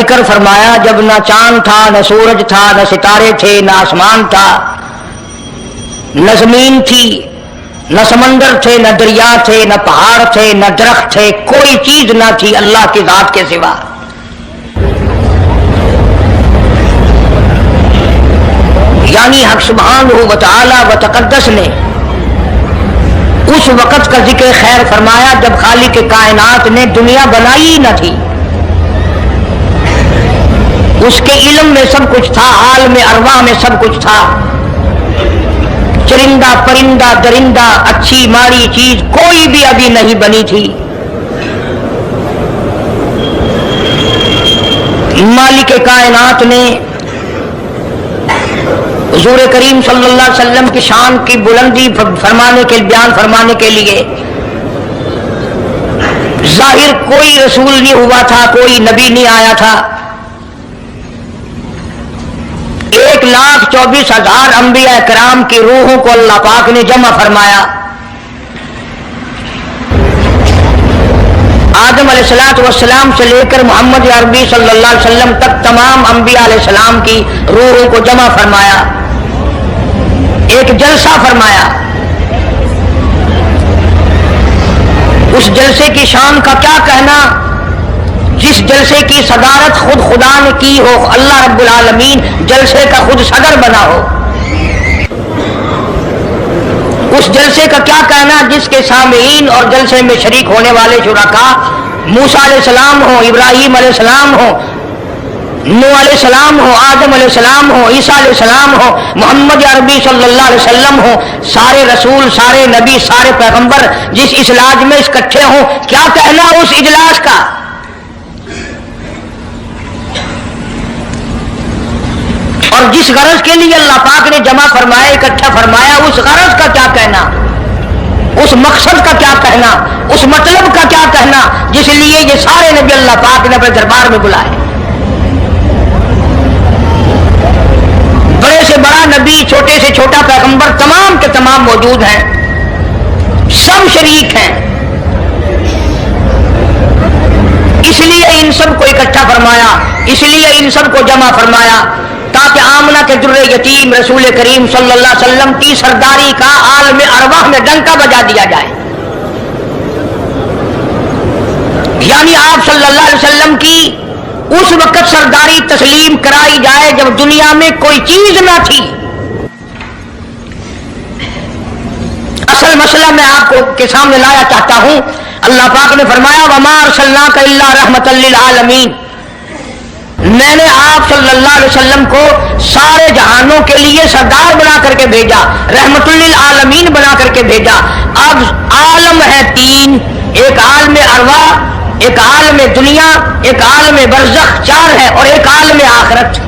ذکر فرمایا جب نہ چاند تھا، نہ سورج تھا، نہ ستارے تھے، نہ آسمان تھا، نہ زمین تھی، نہ سمندر تھے، نہ دریا تھے، نہ پہاڑ تھے، نہ درخت تھے، کوئی چیز نہ تھی اللہ کی ذات کے سوا۔ یعنی حق سبحانہ و تعالی و تقدس نے اس وقت کا ذکر خیر فرمایا جب خالق کائنات نے دنیا بنائی نہ تھی۔ اس کے علم میں سب کچھ تھا، عالم ارواح میں سب کچھ تھا، چرندہ پرندہ درندہ اچھی ماڑی چیز کوئی بھی ابھی نہیں بنی تھی۔ مالک کائنات نے حضور کریم صلی اللہ علیہ وسلم کی شان کی بلندی فرمانے کے بیان فرمانے کے لیے ظاہر کوئی رسول نہیں ہوا تھا، کوئی نبی نہیں آیا تھا۔ 1,24,000 انبیاء کرام کی روحوں کو اللہ پاک نے جمع فرمایا۔ آدم علیہ السلام سے لے کر محمد عربی صلی اللہ علیہ وسلم تک تمام انبیاء علیہ السلام کی روحوں کو جمع فرمایا، ایک جلسہ فرمایا۔ اس جلسے کی شان کا کیا کہنا، جس جلسے کی صدارت خود خدا نے کی ہو، اللہ رب العالمین جلسے کا خود صدر بنا ہو۔ اس جلسے کا کیا کہنا جس کے سامعین اور جلسے میں شریک ہونے والے شرکاء موسیٰ علیہ السلام ہو، ابراہیم علیہ السلام ہو، نوح علیہ السلام ہو، آدم علیہ السلام ہو، عیسیٰ علیہ السلام ہو، محمد عربی صلی اللہ علیہ وسلم ہو، سارے رسول، سارے نبی، سارے پیغمبر جس اجلاس میں اکٹھے ہوں، کیا کہنا اس اجلاس کا؟ اور جس غرض کے لیے اللہ پاک نے جمع فرمایا، اکٹھا فرمایا، اس غرض کا کیا کہنا، اس مقصد کا کیا کہنا، اس مطلب کا کیا کہنا جس لیے یہ سارے نبی اللہ پاک نے اپنے دربار میں بلائے۔ بڑے سے بڑا نبی، چھوٹے سے چھوٹا پیغمبر، تمام کے تمام موجود ہیں، سب شریک ہیں۔ اس لیے ان سب کو اکٹھا فرمایا، اس لیے ان سب کو جمع فرمایا تاکہ آمنہ کے در یتیم رسول کریم صلی اللہ علیہ وسلم کی سرداری کا عالم ارواح میں ڈنکا بجا دیا جائے۔ یعنی آپ صلی اللہ علیہ وسلم کی اس وقت سرداری تسلیم کرائی جائے جب دنیا میں کوئی چیز نہ تھی۔ اصل مسئلہ میں آپ کو کے سامنے لایا چاہتا ہوں، اللہ پاک نے فرمایا وَمَا أَرْسَلْنَاكَ إِلَّا رَحْمَةً لِّلْعَالَمِينَ، میں نے آپ صلی اللہ علیہ وسلم کو سارے جہانوں کے لیے سردار بنا کر کے بھیجا، رحمت للعالمین بنا کر کے بھیجا۔ اب عالم ہے تین، ایک عالم ارواح، ایک عالم دنیا، ایک عالم برزخ، چار ہے، اور ایک عالم آخرت۔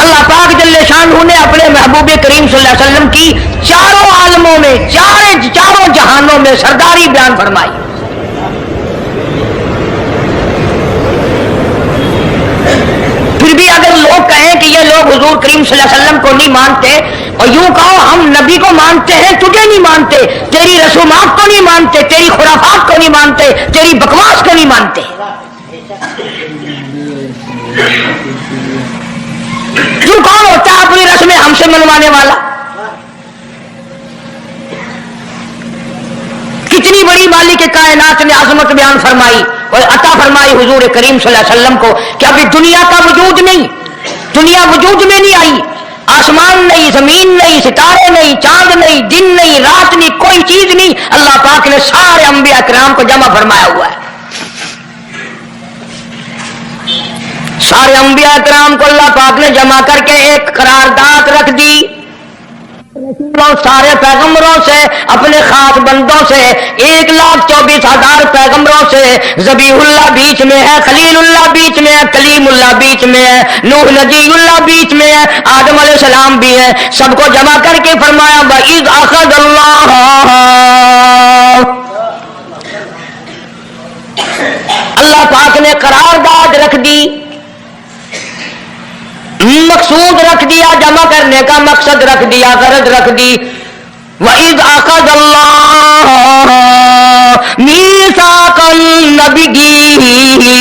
اللہ پاک جل شانہ نے اپنے محبوب کریم صلی اللہ علیہ وسلم کی چاروں عالموں میں، چاروں جہانوں میں سرداری بیان فرمائی۔ پھر بھی اگر لوگ کہیں کہ یہ لوگ حضور کریم صلی اللہ علیہ وسلم کو نہیں مانتے، اور یوں کہو ہم نبی کو مانتے ہیں، تجھے نہیں مانتے، تیری رسومات کو نہیں مانتے، تیری خرافات کو نہیں مانتے، تیری بکواس کو نہیں مانتے، کیوں کون ہوتا ہے اپنی رسمیں ہم سے منوانے والا؟ کتنی بڑی مالک کائنات نے عظمت بیان فرمائی اور عطا فرمائی حضور کریم صلی اللہ علیہ وسلم کو کہ ابھی دنیا کا وجود نہیں، دنیا وجود میں نہیں آئی، آسمان نہیں، زمین نہیں، ستارے نہیں، چاند نہیں، دن نہیں، رات نہیں، کوئی چیز نہیں، اللہ پاک نے سارے انبیاء کرام کو جمع فرمایا ہوا ہے۔ سارے انبیاء کرام کو اللہ پاک نے جمع کر کے ایک قرارداد رکھ دی، سارے پیغمبروں سے، اپنے خاص بندوں سے، 1,24,000 پیغمبروں سے، ذبیح اللہ بیچ میں ہے، خلیل اللہ بیچ میں ہے، کلیم اللہ بیچ میں ہے، نوح نجی اللہ بیچ میں ہے، آدم علیہ السلام بھی ہے، سب کو جمع کر کے فرمایا وَإِذْ أَخَذَ اللہ پاک نے قرارداد رکھ دی، مقصود رکھ دیا، جمع کرنے کا مقصد رکھ دیا، غرض رکھ دی۔ وَإِذْ أَخَذَ اللَّهُ مِيثَاقَ नबिय्यीन,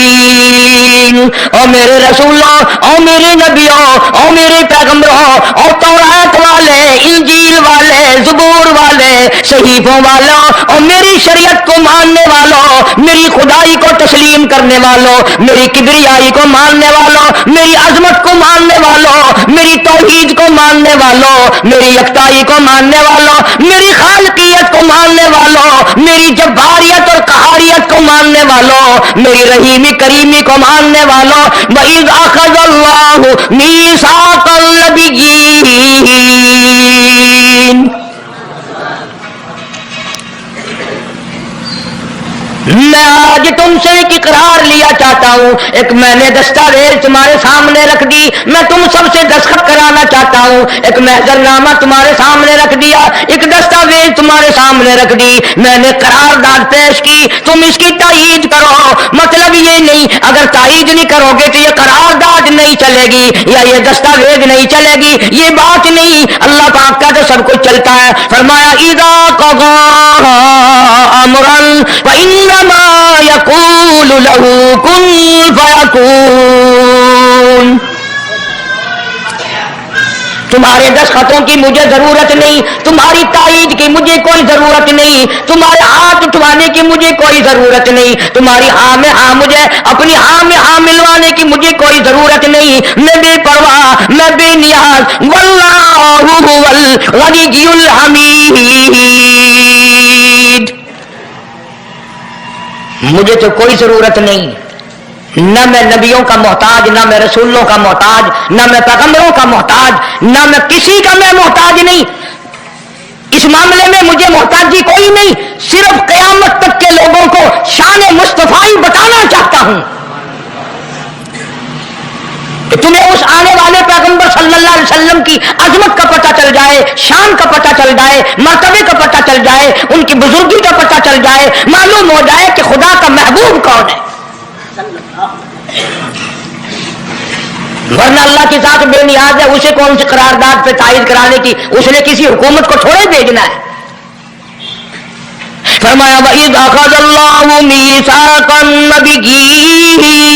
ओ मेरे रसूलों, ओ मेरे नबियों, ओ मेरे पैगंबरों, ओ तौरात वाले, इंजील वाले, ज़बूर वाले, सहीफों वालों, और मेरी शरीयत को मानने वालों, मेरी खुदाई को तस्लीम करने वालों, मेरी किबरियाई को मानने वालों, मेरी अजमत को मानने वालों, मेरी तौहीद को मानने वालों, मेरी यकताई को मानने वालों, मेरी खालकियत को मानने वालों, मेरी जब्बारियत और कहारियत को मानने वालों, मेरी रहीमी करीमी को मानने वालों, वइज़ अख़ज़ल्लाहु मीसाक़ल नबिय्यीन। मैं आज तुमसे एक इकरार लिया चाहता हूँ, एक मैंने दस्तावेज तुम्हारे सामने रख दी, मैं तुम सबसे दस्तखत कराना चाहता हूँ, एक महजरनामा तुम्हारे सामने रख दिया, एक दस्तावेज तुम्हारे सामने रख दी, मैंने करारदाद पेश की, तुम इसकी तायीद करो। मतलब ये नहीं, अगर तायीद नहीं करोगे तो ये करारदाद नहीं चलेगी या ये दस्तावेज नहीं चलेगी, ये बात नहीं। अल्लाह पाक का तो सब कुछ चलता है। फरमाया इज़ा क़ज़ा अमरन फइन्नमा यक़ूलु लहू कुन फयकून। तुम्हारे दस्तखतों की मुझे जरूरत नहीं, तुम्हारी तायीद की मुझे कोई जरूरत नहीं, तुम्हारे हाथ उठवाने की मुझे कोई जरूरत नहीं, तुम्हारी हाँ में हाँ, मुझे अपनी हाँ में हाँ मिलवाने की मुझे कोई जरूरत नहीं। मैं बेपरवाह, मैं बेनियाज, वल्लाहु हुवल गनियुल हमीद। मुझे तो कोई जरूरत नहीं, न मैं नबियों का मोहताज, न मैं रसूलों का मोहताज, न मैं पैगंबरों का मोहताज, न मैं किसी का मैं मोहताज नहीं। इस मामले में मुझे मोहताजी कोई नहीं, सिर्फ क़यामत तक के लोगों को शान मुस्तफाई बताना चाहता हूं कि तुम्हें उस आने वाले पैगंबर सल्लल्लाहु अलैहि वसल्लम की अजमत का पता चल जाए, शान का पता चल जाए, मर्तबे का पता चल जाए, उनकी बुजुर्गी का पता चल जाए, मालूम हो जाए कि खुदा का महबूब कौन है। वरना अल्लाह की जात बेनियाज है, उसे कौन सी करारदाद पे तायीद कराने की, उसने किसी हुकूमत को थोड़े भेजना है। फरमाया वइज़ अख़ज़ल्लाहु मीसाक़न नबिय्यीन,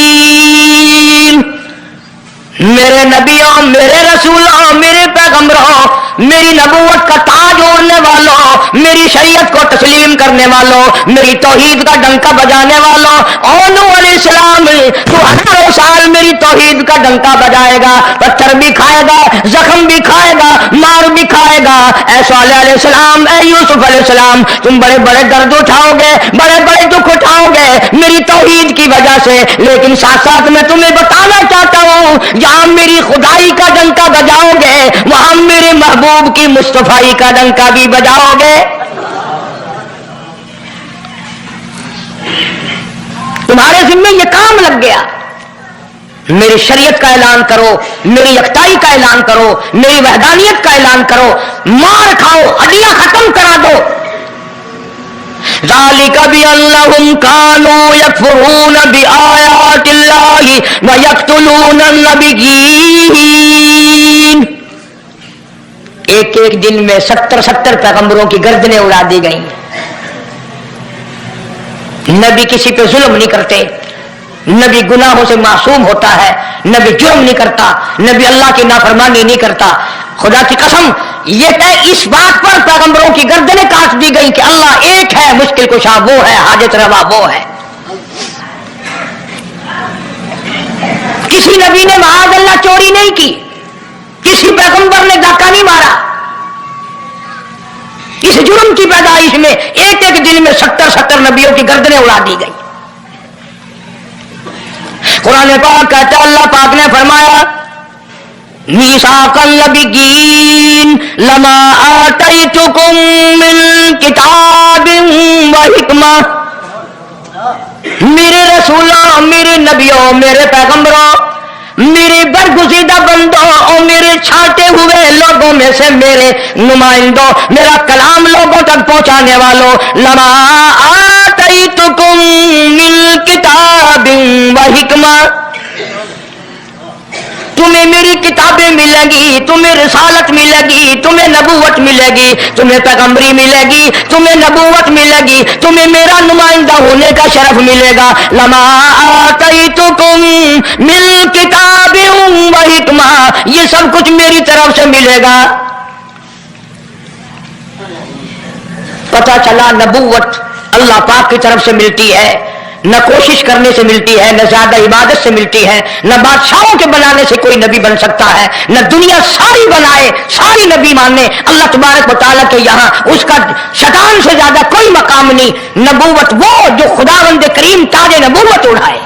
मेरे नबियों, मेरे रसूलों, मेरे पैगंबरों, मेरी नबूवत का ताज ओढ़ने वालों, मेरी शरीयत को तस्लीम करने वालों, मेरी तौहीद का डंका बजाने वालों, और नूह अलैहिस्सलाम तो 1000 साल मेरी तौहीद का डंका बजाएगा, पत्थर भी खाएगा, जख्म भी खाएगा, मार भी खाएगा। ऐ सालेह अलैहिस्सलाम, ऐ यूसुफ अलैहिस्सलाम, तुम बड़े बड़े दर्द उठाओगे, बड़े बड़े दुख उठाओगे मेरी तौहीद की वजह से, लेकिन साथ साथ मैं तुम्हें बताना चाहता हूँ, जहां मेरी खुदाई का डंका बजाओगे वहां मेरे महबूब की मुस्तफाई का डंका भी बजाओगे। तुम्हारे जिम्मे ये काम लग गया, मेरी शरीयत का ऐलान करो, मेरी यकताई का ऐलान करो, मेरी वहदानियत का ऐलान करो, मार खाओ, हड्डियां खत्म करा दो। ज़ालिका बिअन्नहुम कानू यकफुरून बिआयातिल्लाहि व यक़्तुलूनन नबिय्यीन। एक एक दिन में 70 पैगंबरों की गर्दनें उड़ा दी गई। नबी किसी पे जुल्म नहीं करते, नबी गुनाहों से मासूम होता है, नबी जुर्म नहीं करता, नबी अल्लाह की नाफरमानी नहीं करता। खुदा की कसम, ये तय इस बात पर पैगंबरों की गर्दनें काट दी गई कि अल्लाह एक है, मुश्किल कुशा वो है, हाजत रवा वो है। किसी नबी ने माअज़ल्लाह चोरी नहीं की, किसी पैगंबर ने डाका नहीं मारा। इस जुर्म की पैदाइश में एक एक दिन में 70 नबियों की गर्दनें उड़ा दी गई। कुरान पाक कहता है, अल्लाह पाक ने फरमाया मीसाक़न नबिय्यीन लमा आतैतुकुम मिन किताबिन व हिकमा। मेरे रसूलों, मेरे नबियों, मेरे पैगंबरों, मेरे बरगुज़ीदा बंदों और मेरे छांटे हुए लोगों में से मेरे नुमाइंदों, मेरा कलाम लोगों तक पहुंचाने वालों, लमा आतैतुकुम मिन किताबिन व हिकमा, तुम्हें मेरी किताब किताबें मिलेंगी, तुम्हें रिसालत मिलेगी, तुम्हें नबूवत मिलेगी, तुम्हें पैगंबरी मिलेगी, तुम्हें नबूवत मिलेगी, तुम्हें मेरा नुमाइंदा होने का शरफ मिलेगा। लमा आतैतुकुम मिन किताबिन व हिकमा, ये सब कुछ मेरी तरफ से मिलेगा। पता चला नबूवत अल्लाह पाक की तरफ से मिलती है, न कोशिश करने से मिलती है, न ज्यादा इबादत से मिलती है, न बादशाहों के बनाने से कोई नबी बन सकता है, न दुनिया सारी बनाए सारी नबी माने अल्लाह तबारक व तआला के यहाँ उसका शैतान से ज्यादा कोई मकाम नहीं। नबूवत वो जो खुदावंद करीम ताज नबूवत उड़ाए।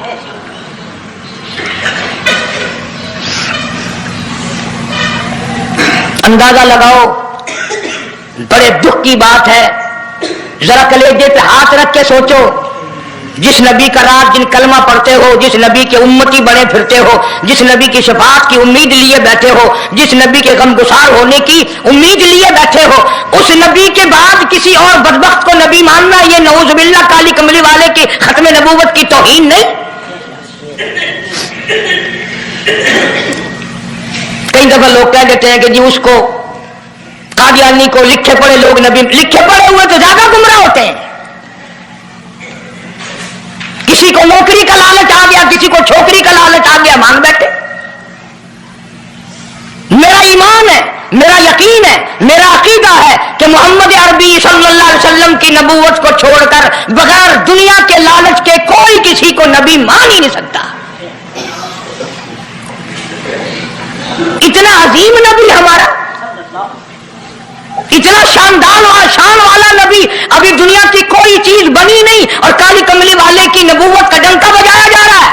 अंदाजा लगाओ, बड़े दुख की बात है, जरा कलेजे पे हाथ रख के सोचो, जिस नबी का रात जिन कलमा पढ़ते हो, जिस नबी के उम्मती बने फिरते हो, जिस नबी की शफाअत की उम्मीद लिए बैठे हो, जिस नबी के गमगुसार होने की उम्मीद लिए बैठे हो, उस नबी के बाद किसी और बदबख्त को नबी मानना, ये नऊजुबिल्लाह काली कमली वाले की खत्म नबूवत की तौहीन नहीं। कई दफा लोग कह देते हैं कि जी उसको कादियानी को लिखे पढ़े लोग नबी, लिखे पढ़े हुए तो ज्यादा गुमराह होते हैं। किसी को नौकरी का लालच आ गया, किसी को छोकरी का लालच आ गया, मांग बैठे। मेरा ईमान है, मेरा यकीन है, मेरा अकीदा है कि मोहम्मद अरबी सल्लल्लाहु अलैहि वसल्लम की नबूवत को छोड़कर बगैर दुनिया के लालच के कोई किसी को नबी मान ही नहीं सकता। इतना अजीम नबी हमारा, इतना शानदार और शान वाला नबी, अभी दुनिया की कोई चीज बनी नहीं और काली कमली वाले की नबूवत का डंका बजाया जा रहा है।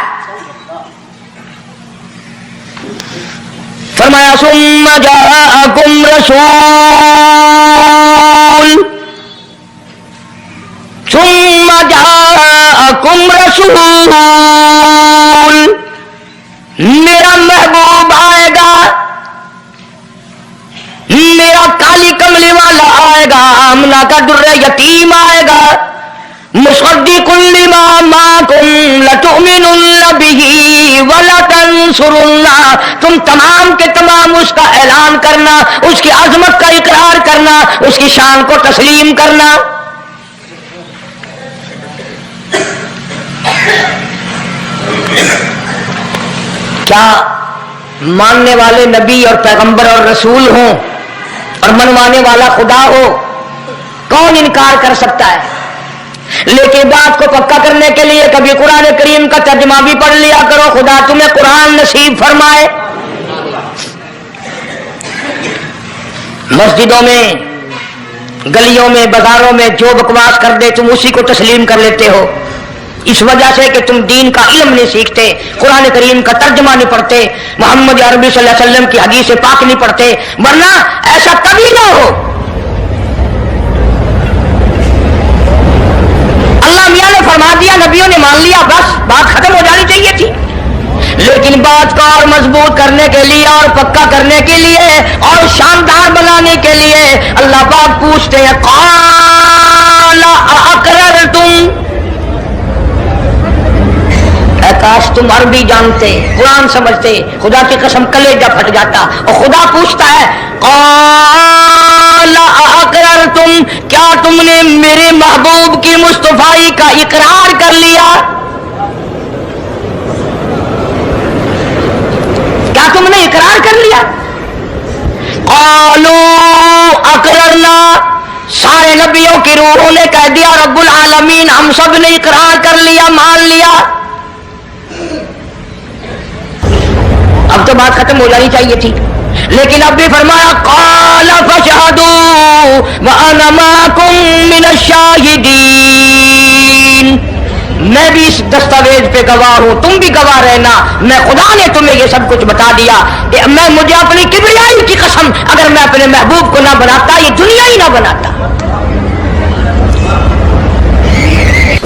फरमाया सुम्मा जाअकुम रसूल, सुम्मा जाअकुम रसूल, मेरा महबूब आएगा, मेरा काली कमली वाला आएगा, आमना का दुर्र यतीम आएगा, मुसद्दिकुल लिमा माकुम लतुमिनुन बिही व लतंसुरुन्ना, तुम तमाम के तमाम उसका ऐलान करना, उसकी अजमत का इकरार करना, उसकी शान को तस्लीम करना। क्या मानने वाले नबी और पैगंबर और रसूल हों और मनवाने वाला खुदा हो, कौन इनकार कर सकता है? लेकिन बात को पक्का करने के लिए कभी कुरान करीम का तर्जुमा भी पढ़ लिया करो, खुदा तुम्हें कुरान नसीब फरमाए। मस्जिदों में, गलियों में, बाजारों में जो बकवास कर दे तुम उसी को तस्लीम कर लेते हो, इस वजह से कि तुम दीन का इल्म नहीं सीखते, कुरान करीम का तर्जुमा नहीं पढ़ते, मोहम्मद अरबी सल्लल्लाहु अलैहि वसल्लम की हदीस से पाक नहीं पढ़ते। वरना ऐसा कभी ना हो। अल्लाह मियां ने फरमा दिया, नबियों ने मान लिया, बस बात खत्म हो जानी चाहिए थी। लेकिन बात को और मजबूत करने के लिए और पक्का करने के लिए और शानदार बनाने के लिए अल्लाह पाक पूछते हैं, क़ाल अअक़ररतुम, काश तुम अरबी जानते, कुरान समझते, खुदा की कसम कलेजा फट जाता। और खुदा पूछता है, क़ाल अअक़ररतुम, क्या तुमने मेरे महबूब की मुस्तफाई का इकरार कर लिया? क्या तुमने इकरार कर लिया? क़ालू अक़ररना, सारे नबियों की रूहों ने कह दिया, रब्बुल आलमीन हम सब ने इकरार कर लिया, मान लिया। अब तो बात खत्म हो जानी चाहिए थी, लेकिन अब भी फरमाया, क़ाल फशहदू व अना माकुम मिनश शाहिदीन, मैं भी इस दस्तावेज पे गवाह हूं, तुम भी गवाह रहना, मैं खुदा ने तुम्हें ये सब कुछ बता दिया। मैं मुझे अपनी किबरियाई की कसम, अगर मैं अपने महबूब को ना बनाता, ये दुनिया ही ना बनाता।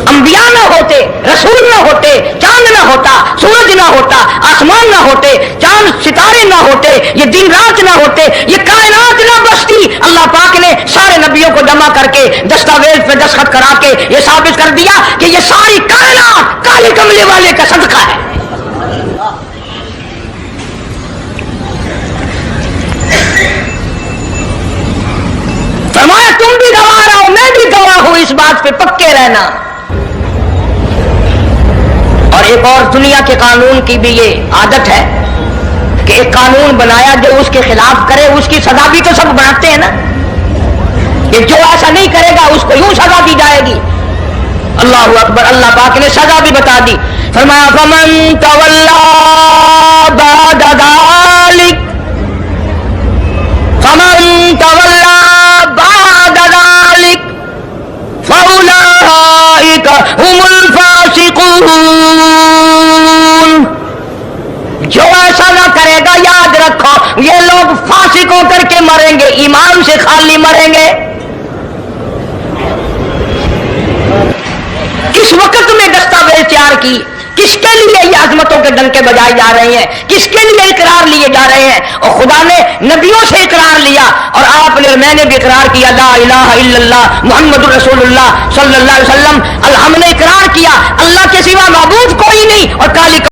अंबिया ना होते, रसूल ना होते, चांद ना होता, सूरज ना होता, आसमान ना होते, चांद सितारे ना होते, ये दिन रात ना होते, ये कायनात ना बसती। अल्लाह पाक ने सारे नबियों को जमा करके दस्तावेज पे दस्तखत करा के ये साबित कर दिया कि ये सारी कायनात काले कमले वाले का सदका है। اس بات پہ پکے رہنا. اور ایک اور دنیا کے قانون کی بھی یہ عادت ہے کہ ایک قانون بنایا جو اس کے خلاف کرے اس کی سزا بھی تو سب بناتے ہیں نا, کہ جو ایسا نہیں کرے گا اس کو یوں سزا دی جائے گی. اللہ اکبر, اللہ پاک نے سزا بھی بتا دی. فرمایا فمن تولا بعد ذلک, فمن تولا بعد ذلک فاولئک هم الفاسقون. جو ایسا نہ کرے گا یاد رکھو یہ لوگ فاسق ہو کر کے مریں گے, ایمان سے خالی مریں گے. کس وقت میں دستاویز تیار کی, کس کے لیے یہ عظمتوں کے ڈنکے بجائے جا رہے ہیں, کس کے لیے اقرار لیے جا رہے ہیں. اور خدا نے نبیوں سے اقرار لیا اور آپ نے, میں نے بھی اقرار کیا لا الہ الا اللہ محمد رسول اللہ صلی اللہ علیہ وسلم. ہم نے اقرار کیا اللہ کے سوا معبود کوئی نہیں, اور کالی